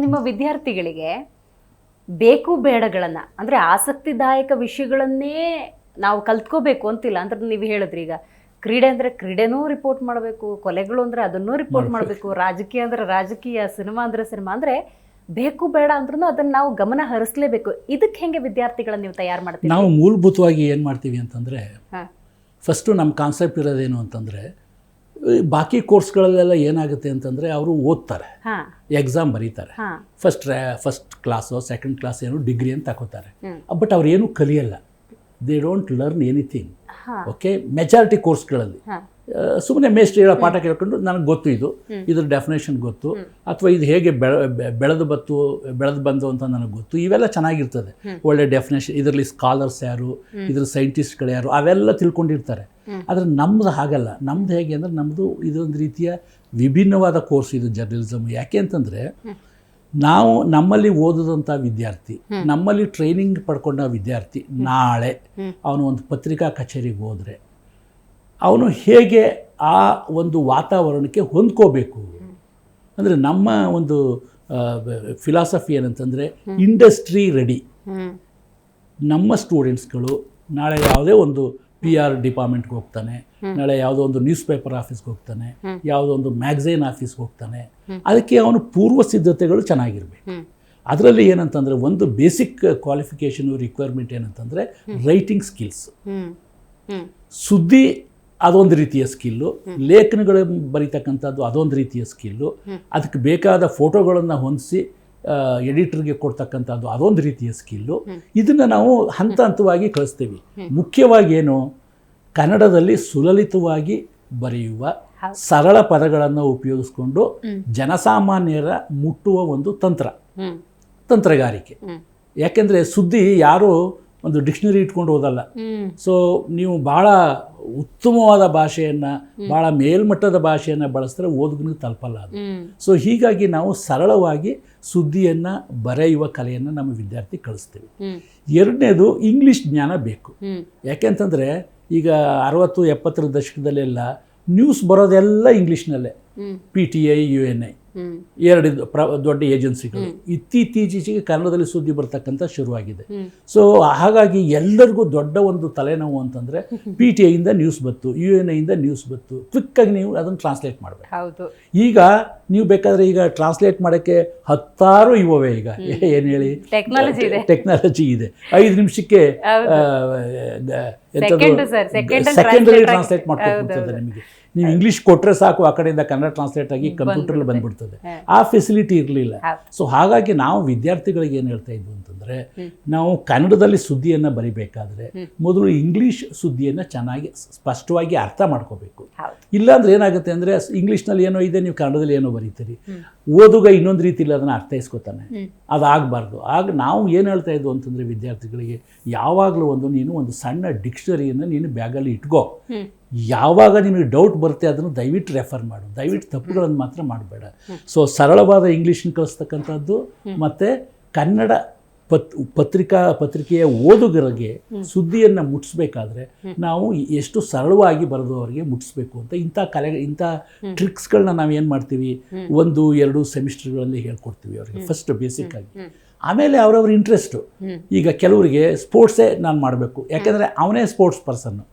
ನಿಮ್ಮ ವಿದ್ಯಾರ್ಥಿಗಳಿಗೆ ಬೇಕು ಬೇಡಗಳನ್ನು ಅಂದರೆ ಆಸಕ್ತಿದಾಯಕ ವಿಷಯಗಳನ್ನೇ ನಾವು ಕಲ್ತ್ಕೋಬೇಕು ಅಂತಿಲ್ಲ. ಅಂದ್ರೆ ನೀವು ಹೇಳಿದ್ರಿ ಈಗ ಕ್ರೀಡೆ ಅಂದರೆ ಕ್ರೀಡೆನೂ ರಿಪೋರ್ಟ್ ಮಾಡಬೇಕು, ಕೊಲೆಗಳು ಅಂದರೆ ಅದನ್ನೂ ರಿಪೋರ್ಟ್ ಮಾಡಬೇಕು, ರಾಜಕೀಯ ಅಂದರೆ ರಾಜಕೀಯ, ಸಿನಿಮಾ ಅಂದರೆ ಸಿನಿಮಾ, ಅಂದರೆ ಬೇಕು ಬೇಡ ಅಂದ್ರೂ ಅದನ್ನು ನಾವು ಗಮನ ಹರಿಸಲೇಬೇಕು. ಇದಕ್ಕೆ ಹೆಂಗೆ ವಿದ್ಯಾರ್ಥಿಗಳನ್ನ ನೀವು ತಯಾರು ಮಾಡ್ತೀವಿ? ನಾವು ಮೂಲಭೂತವಾಗಿ ಏನು ಮಾಡ್ತೀವಿ ಅಂತಂದರೆ, ಫಸ್ಟು ನಮ್ಮ ಕಾನ್ಸೆಪ್ಟ್ ಇರೋದೇನು ಅಂತಂದರೆ, ಬಾಕಿ ಕೋರ್ಸ್ಗಳಲ್ಲೆಲ್ಲ ಏನಾಗುತ್ತೆ ಅಂತಂದರೆ ಅವರು ಓದ್ತಾರೆ, ಎಕ್ಸಾಮ್ ಬರೀತಾರೆ, ಫಸ್ಟ್ ಕ್ಲಾಸು ಸೆಕೆಂಡ್ ಕ್ಲಾಸ್ ಏನು ಡಿಗ್ರಿ ಅಂತ ತಗೋತಾರೆ, ಬಟ್ ಅವ್ರು ಏನೂ ಕಲಿಯಲ್ಲ. They don't learn anything. Okay, majority ಕೋರ್ಸ್ಗಳಲ್ಲಿ ಸುಮ್ಮನೆ ಮೇಸ್ಟ್ರಿ ಹೇಳೋ ಪಾಠ ಕೇಳ್ಕೊಂಡು ನನಗೆ ಗೊತ್ತು, ಇದ್ರ ಡೆಫಿನೇಷನ್ ಗೊತ್ತು, ಅಥವಾ ಇದು ಹೇಗೆ ಬೆಳೆದು ಬಂತು ಅಂತ ನನಗೆ ಗೊತ್ತು, ಇವೆಲ್ಲ ಚೆನ್ನಾಗಿರ್ತದೆ. ಒಳ್ಳೆ ಡೆಫಿನೇಷನ್, ಇದರಲ್ಲಿ ಸ್ಕಾಲರ್ಸ್ ಯಾರು, ಇದ್ರ ಸೈಂಟಿಸ್ಟ್ಗಳು ಯಾರು, ಅವೆಲ್ಲ ತಿಳ್ಕೊಂಡಿರ್ತಾರೆ. ಆದರೆ ನಮ್ಮದು ಹಾಗಲ್ಲ. ನಮ್ಮದು ಹೇಗೆ ಅಂದರೆ, ನಮ್ಮದು ಇದೊಂದು ರೀತಿಯ ವಿಭಿನ್ನವಾದ ಕೋರ್ಸ್ ಇದು ಜರ್ನಲಿಸಮ್. ಯಾಕೆ ಅಂತಂದರೆ, ನಾವು ನಮ್ಮಲ್ಲಿ ಓದಿದಂಥ ವಿದ್ಯಾರ್ಥಿ, ನಮ್ಮಲ್ಲಿ ಟ್ರೈನಿಂಗ್ ಪಡ್ಕೊಂಡ ವಿದ್ಯಾರ್ಥಿ ನಾಳೆ ಅವನು ಒಂದು ಪತ್ರಿಕಾ ಕಚೇರಿಗೆ ಹೋದರೆ ಅವನು ಹೇಗೆ ಆ ಒಂದು ವಾತಾವರಣಕ್ಕೆ ಹೊಂದ್ಕೋಬೇಕು ಅಂದರೆ, ನಮ್ಮ ಒಂದು ಫಿಲಾಸಫಿ ಏನಂತಂದರೆ ಇಂಡಸ್ಟ್ರಿ ರೆಡಿ. ನಮ್ಮ ಸ್ಟೂಡೆಂಟ್ಸ್ಗಳು ನಾಳೆ ಯಾವುದೇ ಒಂದು PR ಡಿಪಾರ್ಟ್ಮೆಂಟ್ಗೆ ಹೋಗ್ತಾನೆ, ನಾಳೆ ಯಾವುದೋ ಒಂದು ನ್ಯೂಸ್ ಪೇಪರ್ ಆಫೀಸ್ಗೆ ಹೋಗ್ತಾನೆ, ಯಾವುದೋ ಒಂದು ಮ್ಯಾಗಝೈನ್ ಆಫೀಸ್ಗೆ ಹೋಗ್ತಾನೆ, ಅದಕ್ಕೆ ಅವನು ಪೂರ್ವ ಸಿದ್ಧತೆಗಳು ಚೆನ್ನಾಗಿರಬೇಕು. ಅದರಲ್ಲಿ ಏನಂತಂದರೆ, ಒಂದು ಬೇಸಿಕ್ ಕ್ವಾಲಿಫಿಕೇಷನು ರಿಕ್ವೈರ್ಮೆಂಟ್ ಏನಂತಂದರೆ ರೈಟಿಂಗ್ ಸ್ಕಿಲ್ಸ್. ಸುದ್ದಿ ಅದೊಂದು ರೀತಿಯ ಸ್ಕಿಲ್ಲು, ಲೇಖನಗಳು ಬರೀತಕ್ಕಂಥದ್ದು ಅದೊಂದು ರೀತಿಯ ಸ್ಕಿಲ್ಲು, ಅದಕ್ಕೆ ಬೇಕಾದ ಫೋಟೋಗಳನ್ನು ಹೊಂದಿಸಿ ಎಡಿಟರ್ಗೆ ಕೊಡ್ತಕ್ಕಂಥದ್ದು ಅದೊಂದು ರೀತಿಯ ಸ್ಕಿಲ್ಲು. ಇದನ್ನು ನಾವು ಹಂತ ಹಂತವಾಗಿ ಕಳಿಸ್ತೀವಿ. ಮುಖ್ಯವಾಗಿ ಏನು, ಕನ್ನಡದಲ್ಲಿ ಸುಲಲಿತವಾಗಿ ಬರೆಯುವ ಸರಳ ಪದಗಳನ್ನು ಉಪಯೋಗಿಸ್ಕೊಂಡು ಜನಸಾಮಾನ್ಯರ ಮುಟ್ಟುವ ಒಂದು ತಂತ್ರಗಾರಿಕೆ. ಯಾಕೆಂದರೆ ಸುದ್ದಿ ಯಾರು ಒಂದು ಡಿಕ್ಷನರಿ ಇಟ್ಕೊಂಡು ಓದಲ್ಲ. ಸೊ ನೀವು ಭಾಳ ಉತ್ತಮವಾದ ಭಾಷೆಯನ್ನು, ಭಾಳ ಮೇಲ್ಮಟ್ಟದ ಭಾಷೆಯನ್ನು ಬಳಸಿದ್ರೆ ಓದುಗನಿಗೆ ತಲುಪಲ್ಲ ಅದು. ಸೊ ಹೀಗಾಗಿ ನಾವು ಸರಳವಾಗಿ ಸುದ್ದಿಯನ್ನು ಬರೆಯುವ ಕಲೆಯನ್ನು ನಮ್ಮ ವಿದ್ಯಾರ್ಥಿ ಕಳಿಸ್ತೀವಿ. ಎರಡನೇದು, ಇಂಗ್ಲೀಷ್ ಜ್ಞಾನ ಬೇಕು. ಯಾಕೆಂತಂದರೆ ಈಗ 60-70 ದಶಕದಲ್ಲೆಲ್ಲ ನ್ಯೂಸ್ ಬರೋದೆಲ್ಲ ಇಂಗ್ಲೀಷ್ನಲ್ಲೇ. PTI, UNI ಎರಡು ದೊಡ್ಡ ಏಜೆನ್ಸಿಗಳು. ಇತ್ತೀಚೆಗೆ ಕನ್ನಡದಲ್ಲಿ ಸುದ್ದಿ ಬರ್ತಕ್ಕಂಥ ಶುರುವಾಗಿದೆ. ಸೊ ಹಾಗಾಗಿ ಎಲ್ಲರಿಗೂ ದೊಡ್ಡ ಒಂದು ತಲೆನೋವು ಅಂತಂದರೆ, PTIಯಿಂದ ನ್ಯೂಸ್ ಬತ್ತು, UNIಯಿಂದ ನ್ಯೂಸ್ ಬತ್ತು, ಕ್ವಿಕ್ಕಾಗಿ ನೀವು ಅದನ್ನು ಟ್ರಾನ್ಸ್ಲೇಟ್ ಮಾಡಬೇಕು. ಈಗ ನೀವು ಬೇಕಾದರೆ ಈಗ ಟ್ರಾನ್ಸ್ಲೇಟ್ ಮಾಡೋಕ್ಕೆ 10 ಇವವೆ. ಈಗ ಏನು ಹೇಳಿ, ಟೆಕ್ನಾಲಜಿ ಇದೆ. 5 ನಿಮಿಷಕ್ಕೆ ಸೆಕೆಂಡಲ್ಲಿ ಟ್ರಾನ್ಸ್ಲೇಟ್ ಮಾಡ್ಕೊಡ್ತದೆ ನಿಮಗೆ. ನೀವು ಇಂಗ್ಲೀಷ್ ಕೊಟ್ಟರೆ ಸಾಕು, ಆ ಕಡೆಯಿಂದ ಕನ್ನಡ ಟ್ರಾನ್ಸ್ಲೇಟ್ ಆಗಿ ಕಂಪ್ಯೂಟರ್ಲ್ಲಿ ಬಂದ್ಬಿಡ್ತದೆ. ಆ ಫೆಸಿಲಿಟಿ ಇರಲಿಲ್ಲ. ಸೊ ಹಾಗಾಗಿ ನಾವು ವಿದ್ಯಾರ್ಥಿಗಳಿಗೆ ಏನು ಹೇಳ್ತಾ ಇದ್ವು ಅಂತಂದರೆ, ನಾವು ಕನ್ನಡದಲ್ಲಿ ಸುದ್ದಿಯನ್ನು ಬರಿಬೇಕಾದ್ರೆ ಮೊದಲು ಇಂಗ್ಲೀಷ್ ಸುದ್ದಿಯನ್ನು ಚೆನ್ನಾಗಿ ಸ್ಪಷ್ಟವಾಗಿ ಅರ್ಥ ಮಾಡ್ಕೋಬೇಕು. ಇಲ್ಲಾಂದ್ರೆ ಏನಾಗುತ್ತೆ ಅಂದರೆ, ಇಂಗ್ಲೀಷ್ನಲ್ಲಿ ಏನೋ ಇದೆ, ನೀವು ಕನ್ನಡದಲ್ಲಿ ಏನೋ ಬರೀತೀರಿ, ಓದುಗ ಇನ್ನೊಂದು ರೀತಿಯಲ್ಲಿ ಅದನ್ನು ಅರ್ಥೈಸ್ಕೋತಾನೆ. ಅದಾಗಬಾರ್ದು. ಆಗ ನಾವು ಏನು ಹೇಳ್ತಾ ಇದ್ವು ಅಂತಂದರೆ, ವಿದ್ಯಾರ್ಥಿಗಳಿಗೆ ಯಾವಾಗಲೂ ನೀನು ಒಂದು ಸಣ್ಣ ಡಿಕ್ಷನರಿಯನ್ನು ನೀನು ಬ್ಯಾಗಲ್ಲಿ ಇಟ್ಕೋ. ಯಾವಾಗ ನಿಮಗೆ ಡೌಟ್ ಬರುತ್ತೆ ಅದನ್ನು ದಯವಿಟ್ಟು ರೆಫರ್ ಮಾಡು, ದಯವಿಟ್ಟು ತಪ್ಪುಗಳನ್ನು ಮಾತ್ರ ಮಾಡಬೇಡ. ಸೊ ಸರಳವಾದ ಇಂಗ್ಲೀಷನ್ನು ಕಲಿಸ್ತಕ್ಕಂಥದ್ದು, ಮತ್ತು ಕನ್ನಡ ಪತ್ರಿಕೆಯ ಓದುಗರಿಗೆ ಸುದ್ದಿಯನ್ನು ಮುಟ್ಟಿಸ್ಬೇಕಾದ್ರೆ ನಾವು ಎಷ್ಟು ಸರಳವಾಗಿ ಬರೆದವರಿಗೆ ಮುಟ್ಟಿಸ್ಬೇಕು ಅಂತ ಇಂಥ ಟ್ರಿಕ್ಸ್ಗಳನ್ನ ನಾವು ಏನು ಮಾಡ್ತೀವಿ, 1-2 ಸೆಮಿಸ್ಟರ್ಗಳಲ್ಲಿ ಹೇಳ್ಕೊಡ್ತೀವಿ ಅವರಿಗೆ ಫಸ್ಟ್ ಬೇಸಿಕ್ ಆಗಿ. ಆಮೇಲೆ ಅವರವ್ರ ಇಂಟ್ರೆಸ್ಟು. ಈಗ ಕೆಲವರಿಗೆ ಸ್ಪೋರ್ಟ್ಸೇ ನಾನು ಮಾಡಬೇಕು, ಯಾಕೆಂದರೆ ಅವನೇ ಸ್ಪೋರ್ಟ್ಸ್ ಪರ್ಸನ್ನು,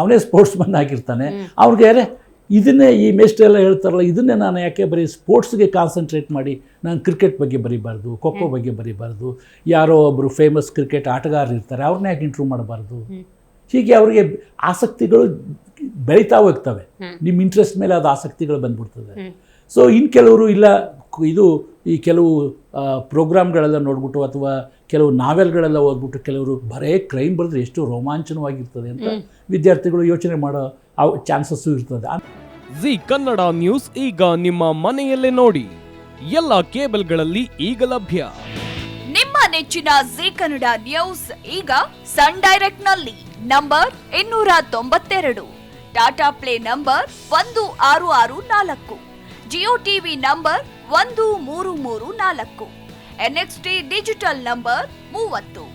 ಅವನೇ ಸ್ಪೋರ್ಟ್ಸ್ ಮನ್ ಆಗಿರ್ತಾನೆ. ಅವ್ರಿಗೆ ಇದನ್ನೇ ಈ ಮೇಸ್ಟ್ರಿ ಎಲ್ಲ ಹೇಳ್ತಾರಲ್ಲ, ಇದನ್ನೇ ನಾನು ಯಾಕೆ ಬರೀ ಸ್ಪೋರ್ಟ್ಸ್ಗೆ ಕಾನ್ಸಂಟ್ರೇಟ್ ಮಾಡಿ ನಾನು ಕ್ರಿಕೆಟ್ ಬಗ್ಗೆ ಬರೀಬಾರ್ದು, ಖೋ ಬಗ್ಗೆ ಬರೀಬಾರ್ದು, ಯಾರೋ ಒಬ್ಬರು ಫೇಮಸ್ ಕ್ರಿಕೆಟ್ ಆಟಗಾರರು ಇರ್ತಾರೆ ಅವ್ರನ್ನ ಯಾಕೆ ಇಂಟ್ರೂ ಮಾಡಬಾರ್ದು. ಹೀಗೆ ಅವರಿಗೆ ಆಸಕ್ತಿಗಳು ಬೆಳೀತಾ ಹೋಗ್ತವೆ. ನಿಮ್ಮ ಇಂಟ್ರೆಸ್ಟ್ ಮೇಲೆ ಅದು ಆಸಕ್ತಿಗಳು ಬಂದ್ಬಿಡ್ತದೆ. ಸೊ ಇನ್ನು ಕೆಲವರು ಇಲ್ಲ, ಈ ಕೆಲವು ಪ್ರೋಗ್ರಾಮ್ಗಳೆಲ್ಲ ನೋಡ್ಬಿಟ್ಟು ಅಥವಾ ಕೆಲವು ನಾವೆಲ್ಗಳೆಲ್ಲ ಓದ್ಬಿಟ್ಟು ಕೆಲವರು ಬರೇ ಕ್ರೈಮ್ ಬರೆದ್ರೆ ಎಷ್ಟು ರೋಮಾಂಚನವಾಗಿರ್ತದೆ ಅಂತ ವಿದ್ಯಾರ್ಥಿಗಳು ಯೋಚನೆ ಮಾಡೋ ಚಾನ್ಸಸ್ಸು ಇರ್ತದೆ. ಜಿ ಕನ್ನಡ ನ್ಯೂಸ್ ಈಗ ನಿಮ್ಮ ಮನೆಯಲ್ಲೇ ನೋಡಿ, ಎಲ್ಲ ಕೇಬಲ್ಗಳಲ್ಲಿ ಈಗ ಲಭ್ಯ. ನಿಮ್ಮ ನೆಚ್ಚಿನ ಜಿ ಕನ್ನಡ ನ್ಯೂಸ್ ಈಗ ಸನ್ ಡೈರೆಕ್ಟ್ ನಲ್ಲಿ number 292, Tata play number 1664, Jio TV number 1334, NXT digital number 30,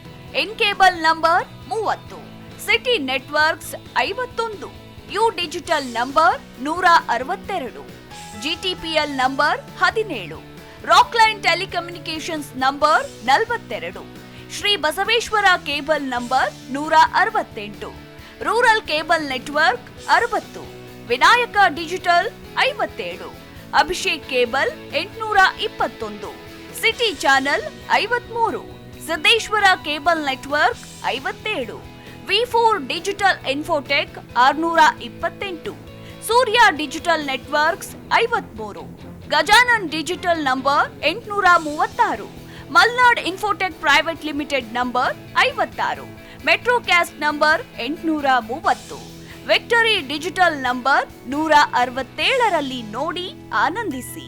in cable number 30, city networks 51, U digital number 162, GTPL number 17, Rockline telecommunications number 42, Shri Basaveshwara cable number 168, rural cable network 60, Vinayaka digital 57, Abhishek cable 821, city channel 53, Siddeshwara cable network 57, V4 digital Infotech 628, Surya digital networks 53, Gajanan digital number 836, Malnad Infotech Private Limited number 56, Metrocast number 830, Victory Digital number 167ರಲ್ಲಿ ನೋಡಿ ಆನಂದಿಸಿ.